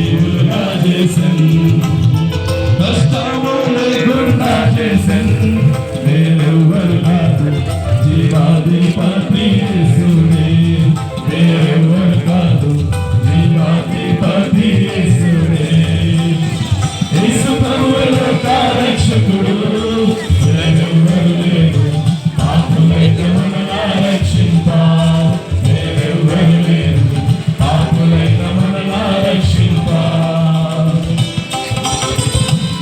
జీవులుగా చేసెన్, కష్టము లేకుండా చేసెన్. వేరెవ్వరు కాదు జీవాధిపతి యేసునే, వేరెవ్వరు కాదు జీవాధిపతి యేసునే. యేసు ప్రభువు లోక రక్షకుడు, వేరెవ్వరు లేరు పాపులైన మనలా రక్షింప. వేరెవ్వరు లేరు పాపులైన మనలా రక్షింప.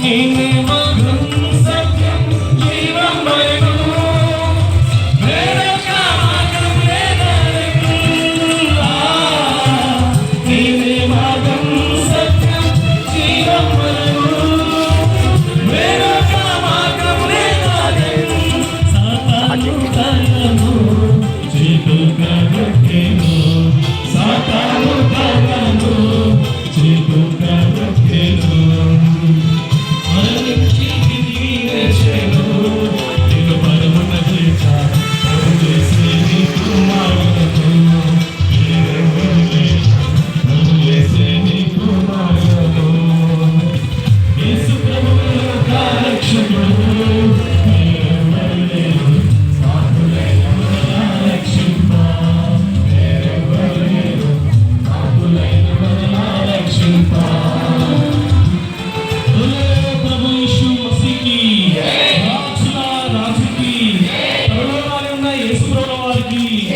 నీవే మార్గం సత్యం జీవం మరియు, వేరొక మార్గం లేదనకు. నీవే మార్గం సత్యం జీవం మరియు, వేరొక మార్గం లేదనకు. సాతాను కర్రను చీటుగా దొక్కెను, సాతాను కర్రను చీటుగా దొక్కెను. రాజుకి యేసు ప్రభువు వారికి